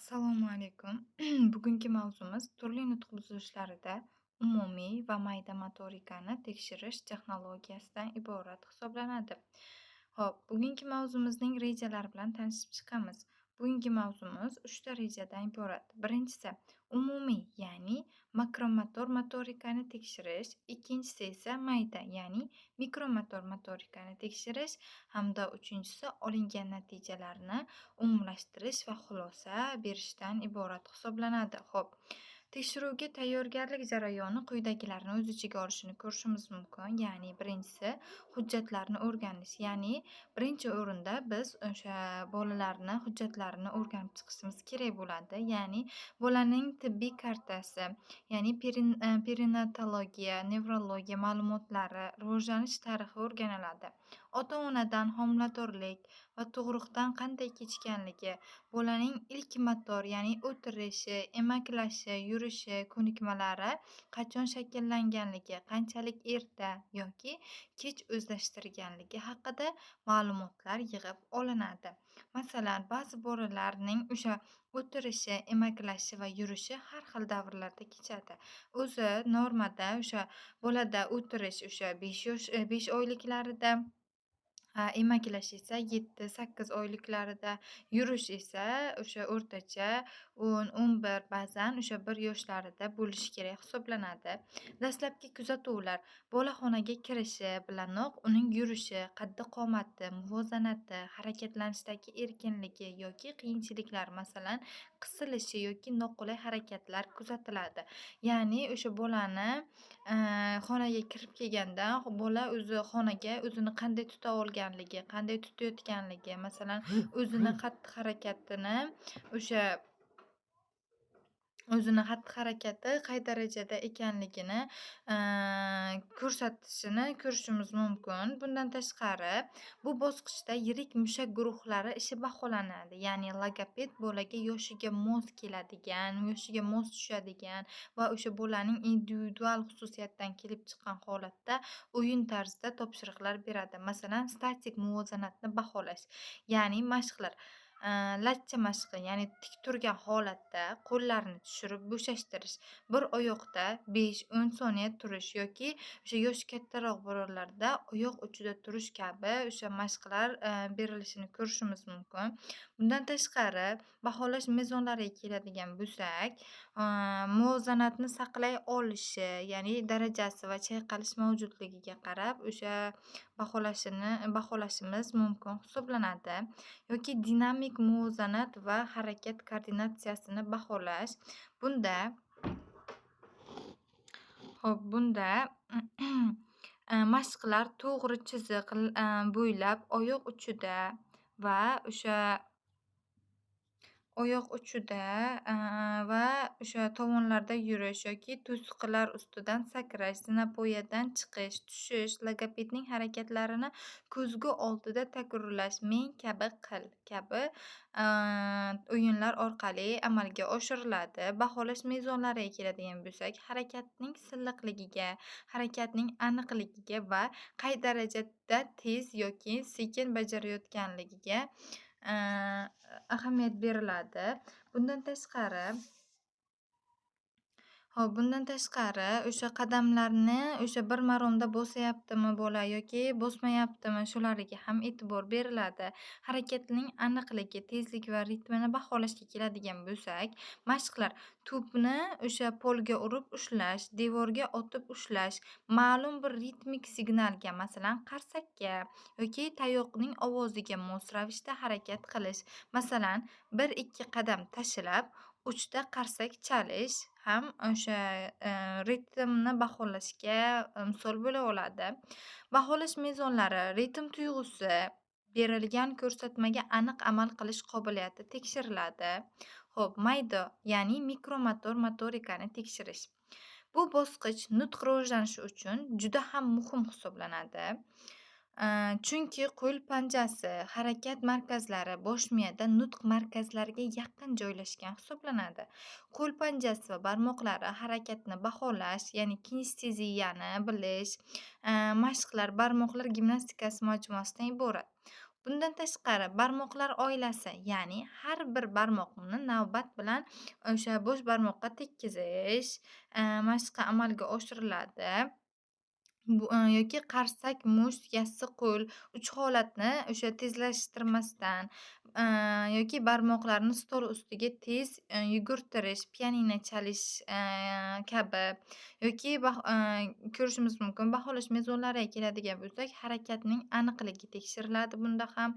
Assalomu alaykum. Bugungi mavzumiz turli nutq buzilishlarida umumiy va mayda motorikani tekshirish texnologiyasidan iborat hisoblanadi. Xo'p, bugungi mavzumizning rejalari bilan tanishib chiqamiz. Bugungi mavzumiz 3 ta rejadan iborat. Birinchisi umumiy, ya'ni makromotor motorikani tekshirish, ikkinchisi esa mayda, ya'ni mikromotor motorikani tekshirish hamda uchinchisi olingan natijalarni umumlashtirish va xulosa berishdan iborat hisoblanadi. Xo'p, tekshiruvga tayyorgarlik jarayoni quyidagilarni o'z ichiga olishini ko'rishimiz mumkin. Ya'ni birinchisi hujjatlarni o'rganish. Ya'ni birinchi o'rinda biz o'sha bolalarni hujjatlarini o'rganib chiqishimiz kerak bo'ladi. Ya'ni bolaning tibbiy kartasi, ya'ni perinatologiya, nevrologiya ma'lumotlari, rivojlanish tarixi o'rganiladi. Ota-onadan homiladorlik va tug'ruqdan qanday kechganligi, bolaning ilk motor, ya'ni o'tirishi, emaklashi, yurishi ko'nikmalari qachon shakllanganligi, qanchalik erta yoki kech o'zlashtirganligi haqida ma'lumotlar yig'ib olinadi. Masalan, ba'zi bolalarning o'sha o'tirishi, emaklashi va yurishi har xil davrlarda kechadi. O'zi normada o'sha bolada o'tirish o'sha 5 oyliklarida, emaklash esa 7-8 oyliklarida, yurish esa o'sha o'rtacha 10-11, ba'zan o'sha 1 yoshlarida bo'lishi kerak hisoblanadi. Dastlabki kuzatuvlar bola xonaga kirishi bilanoq uning yurishi, qaddi-qomati, muvozanati, harakatlanishdagi erkinligi yoki qiyinchiliklar, masalan, qisilishi yoki noqulay harakatlar kuzatiladi. Ya'ni o'sha bolani xonaga kirib kelganda bola o'zi xonaga o'zini qanday tuta olganligi, qanday tutayotganligi, masalan, o'zini xatti-harakatini o'sha o'zini xatti-harakati qay darajada ekanligini ko'rsatishini ko'rishimiz mumkin. Bundan tashqari, bu bosqichda yirik mushak guruhlari ishi baholanadi. Ya'ni logoped bolaga yoshiga mos keladigan, yoshiga mos tushadigan va o'sha bolaning individual xususiyatidan kelib chiqqan holatda o'yin tarzida topshiriqlar beradi. Masalan, statik muvozanatni baholash, ya'ni mashqlar. Lachcha mashqi, ya'ni tik turgan holatda qo'llarni tushirib bo'shashtirish, bir oyoqda 5-10 soniya turish yoki o'sha yoshi kattaroq bolalarda oyoq uchida turish kabi o'sha mashqlar berilishini ko'rishimiz mumkin. Bundan tashqari, baholash mezonlariga keladigan bo'lsak, muvozanatni saqlay olishi, ya'ni darajasi va chayqalish mavjudligiga qarab o'sha baholashimiz mumkin hisoblanadi. Yoki dinamik muvozanat va harakat koordinatsiyasini baholash. Bunda bunda mashqlar to'g'ri chiziq bo'ylab oyoq uchida va o'sha tovonlarda yurish yoki to'siqlar ustidan sakrash, zinapoyadan chiqish, tushish, logopedning harakatlarini ko'zgu oldida takrorlash, "men kabi qil" kabi o'yinlar orqali amalga oshiriladi. Baholash mezonlariga keladigan bo'lsak, harakatning silliqligiga, harakatning aniqligiga va qay darajada tez yoki sekin bajarayotganligiga ahamiyat beriladi. Bundan tashqari o'sha qadamlarni o'sha bir maromda bosayaptimi bola yoki bosmayaptimi, shularga ham e'tibor beriladi. Harakatning aniqligi, tezligi va ritmini baholashga keladigan bo'lsak, mashqlar to'pni o'sha polga urib ushlash, devorga otib ushlash, ma'lum bir ritmik signalga, masalan, qarsakka yoki tayoqning ovoziga mos ravishda harakat qilish. Masalan, 1-2 qadam tashlab, 3 ta qarsak chalish ham o'sha ritmni baholashga misol bo'la oladi. Baholash mezonlari, ritm tuyg'usi, berilgan ko'rsatmaga aniq amal qilish qobiliyati tekshiriladi. Xo'p, mayda, ya'ni mikromotor motorikani tekshirish. Bu bosqich nutq rivojlanishi uchun juda ham muhim hisoblanadi. Chunki qo'l panjasi, harakat markazlari bosh miyada nutq markazlariga yaqin joylashgan hisoblanadi. Qo'l panjasi va barmoqlari harakatni baholash, ya'ni kinesteziyani bilish, mashqlar barmoqlar gimnastikasi majmuasidan iborat. Bundan tashqari barmoqlar oilasi, ya'ni har bir barmoqni navbat bilan o'sha bo'sh barmoqqa tekkizish, mashqi amalga oshiriladi. Yoki qarsak, musht, yassi qo'l, 3 holatni o'sha tezlashtirmasdan, yoki barmoqlarni stol ustiga tez, yugurtirish, pianino chalish, kabi yoki ko'rishimiz mumkin. Baholash mezonlariga keladigan bo'lsak, harakatning aniqligi tekshiriladi bunda ham.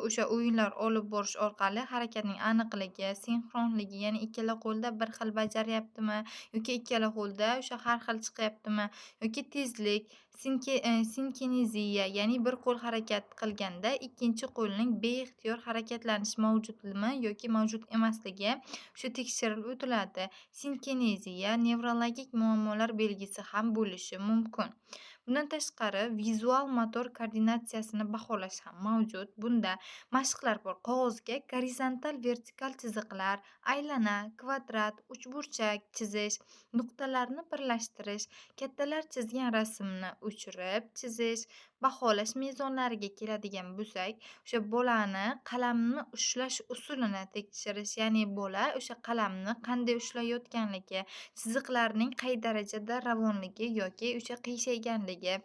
O'sha o'yinlar olib borish orqali harakatning aniqligi, sinxronligi, ya'ni ikkala qo'lda bir xil bajaryaptimi yoki ikkala qo'lda o'sha har xil chiqyaptimi yoki tezlik, sinkineziya, ya'ni bir qo'l harakat qilganda ikkinchi qo'lning beixtiyor harakatlanishi mavjudmi yoki mavjud emasligi o'sha tekshirib o'tiladi. Sinkineziya nevrologik muammolar belgisi ham bo'lishi mumkin. Bundan tashqari vizual motor koordinatsiyasini baholash ham mavjud. Bunda mashqlar bor. Qog'ozga gorizontal, vertikal chiziqlar, aylana, kvadrat, uchburchak chizish, nuqtalarni birlashtirish, kattalar chizgan rasmni o'chirib chizish. Baholash mezonlariga keladigan bo'lsak, o'sha bolani qalamni ushlash usulini tekshirish, ya'ni bola o'sha qalamni qanday ushlayotganligi, chiziqlarning qay darajada ravonligi yoki o'sha qiyshayganligi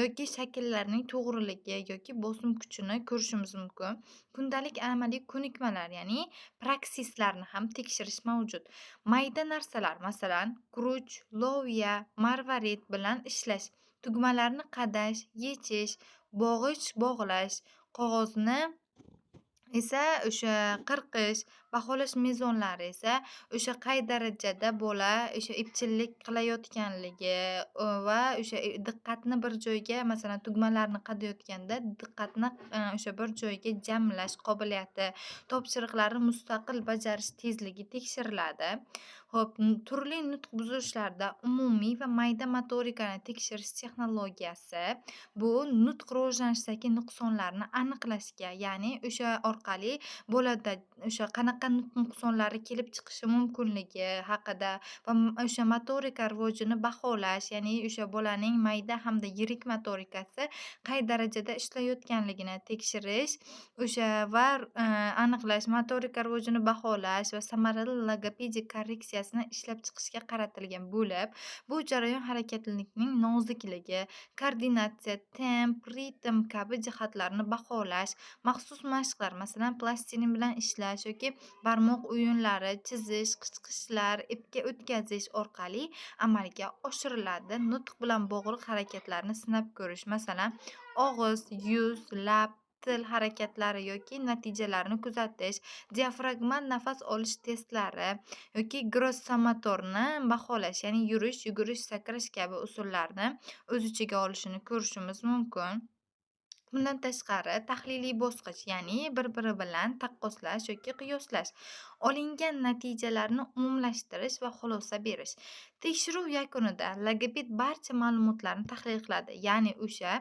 yoki shakllarning to'g'riligi yoki bosim kuchini ko'rishimiz mumkin. Kundalik amaliy ko'nikmalar, ya'ni praksislarni ham tekshirish mavjud. Mayda narsalar, masalan, guruch, loviya, marvarid bilan ishlash, tugmalarni qadash, yechish, bog'ich bog'lash, qog'ozni esa o'sha qirqish, baholash mezonlari esa o'sha qay darajada bola o'sha epchillik qilayotganligi, va o'sha diqqatni bir joyga, masalan, tugmalarni qadayotganda diqqatni, o'sha bir joyga jamlash qobiliyati, topshiriqlarni mustaqil bajarish tezligi tekshiriladi. Ho'p, turli nutq buzilishlarida umumiy va mayda motorikani tekshirish texnologiyasi bu nutq rivojlanishidagi nuqsonlarni aniqlashga, ya'ni o'sha orqali bo'lada o'sha qanaqa nutq nuqsonlari kelib chiqishi mumkinligi haqida va o'sha motorika rivojini baholash, ya'ni o'sha bolaning mayda hamda yirik motorikasi qay darajada ishlayotganligini tekshirish, o'sha va aniqlash, motorika rivojini baholash va samarali logopedik korreksiyasini ishlab chiqishga qaratilgan bo'lib, bu jarayon harakatlilikning nozikligi, koordinatsiya, temp, ritm kabi jihatlarni baholash, maxsus mashqlar, masalan, plastilin bilan ishlash yoki barmoq o'yinlari, chizish, qichqishlar, ipga o'tkazish orqali amalga oshiriladi. Nutq bilan bog'liq harakatlarni sinab ko'rish, masalan, og'iz, yuz, lab, til harakatlari yoki natijalarini kuzatish, diafragmal nafas olish testlari yoki grossomotorni baholash, ya'ni yurish, yugurish, sakrash kabi usullarni o'z ichiga olishini ko'rishimiz mumkin. Bundan tashqari tahliliy bosqich, ya'ni bir-biri bilan taqqoslash yoki qiyoslash, olingan natijalarni umumlashtirish va xulosa berish. Tekshiruv yakunida logoped barcha ma'lumotlarni tahlil qiladi. Ya'ni o'sha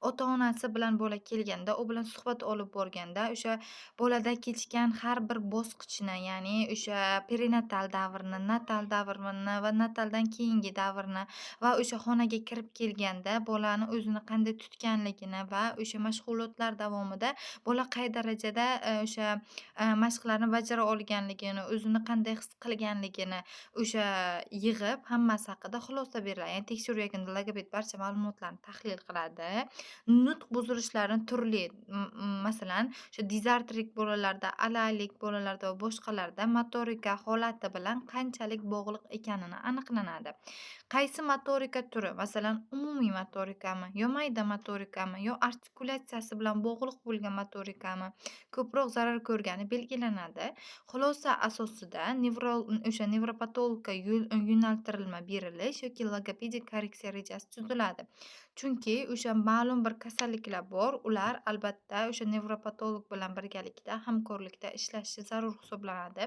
ota-onasi bilan bola kelganda, u bilan suhbat olib borganda, o'sha bolada kechgan har bir bosqichni, ya'ni o'sha perinatal davrni, natal davrni va nataldan keyingi davrni va o'sha xonaga kirib kelganda bolani o'zini qanday tutganligini va o'sha mashg'ulotlar davomida bola qay darajada o'sha mashqlarni bajara olganligini, o'zini qanday his qilganligini o'sha yig'ib hammasi haqida xulosa beriladi. Ya'ni tekshiruv yakunida logoped barcha ma'lumotlarni tahlil qiladi. Nutq buzilishlarini turli, masalan, o'sha dizartrik bolalarda, alalik bolalarda va boshqalarda motorika holati bilan qanchalik bog'liq ekanini aniqlanadi. Qaysi motorika turi, masalan, umumiy motorikami, yo mayda motorikami, yo artikulatsiyasi bilan bog'liq bo'lgan motorikami ko'proq zarar ko'rgani belgilanadi. Xulosa asosida o'sha nevropatologga yo'naltirilma berilish yoki logopedik korreksiya rejasi tuziladi. Chunki o'sha ma'lum bir kasalliklar bor, ular albatta o'sha nevropatolog bilan birgalikda hamkorlikda ishlashi zarur hisoblanadi.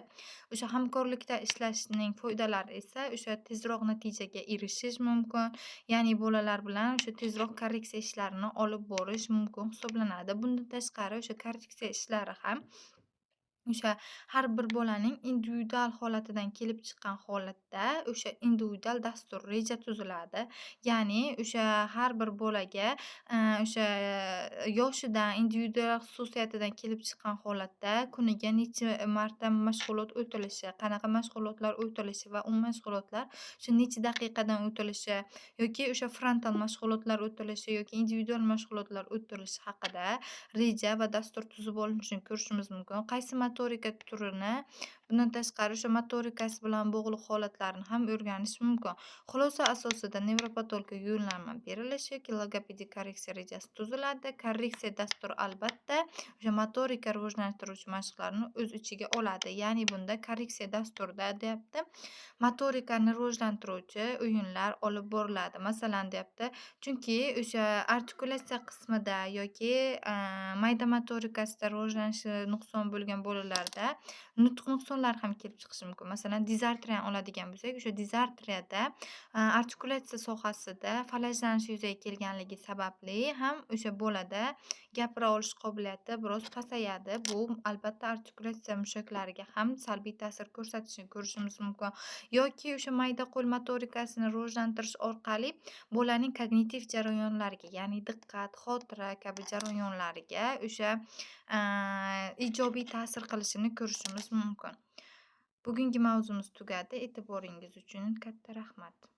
O'sha hamkorlikda ishlashning foydalari esa o'sha tezroq natijaga erishish mumkin, ya'ni bolalar bilan o'sha tezroq korreksiya ishlarini olib borish mumkin hisoblanadi. Bundan tashqari o'sha korreksiya ishlari ham O'sha har bir bolaning individual holatidan kelib chiqqan holatda o'sha individual dastur, reja tuziladi. Ya'ni o'sha har bir bolaga, o'sha yoshidan, individual xususiyatidan kelib chiqqan holatda kuniga necha marta mashg'ulot o'tilishi, qanaqa mashg'ulotlar o'tilishi va u mashg'ulotlar shu necha daqiqadan o'tilishi yoki o'sha frontal mashg'ulotlar o'tilishi yoki individual mashg'ulotlar o'tilishi haqida reja va dastur tuzib olinishini ko'rishimiz mumkin. Qaysi motorika turini, bundan tashqari o'sha motorikasi bilan bog'liq holatlarni ham o'rganish mumkin. Xulosa asosida nevropatologga yo'llanma berilishi yoki logopedik korreksiya rejasi tuziladi. Korreksiya dasturi albatta o'sha motorika rivojlantiruvchi mashqlarni o'z ichiga oladi. Ya'ni bunda korreksiya dasturida deyapti, motorikani rivojlantiruvchi o'yinlar olib boriladi. Masalan, deyapti, chunki o'sha artikulatsiya qismida yoki, mayda motorikasida rivojlanishi nuqson bo'lgan bolalarda nutq nuqsonlari ham kelib chiqishi mumkin. Masalan, dizartriyani oladigan bo'lsak, o'sha dizartriyada, artikulatsiya sohasida falajlanish yuzaga kelganligi sababli ham o'sha bolada gapira olish qobiliyati biroz pasayadi. Bu albatta artikulatsiya mushaklariga ham salbiy ta'sir ko'rsatishini ko'rishimiz mumkin. Yoki o'sha mayda qo'l motorikasini rivojlantirish orqali bolaning kognitiv jarayonlariga, ya'ni diqqat, xotira kabi jarayonlariga o'sha, ijobiy ta'sir qilishini ko'rishimiz mumkin. Bugungi mavzumiz tugadi. E'tiboringiz uchun katta rahmat.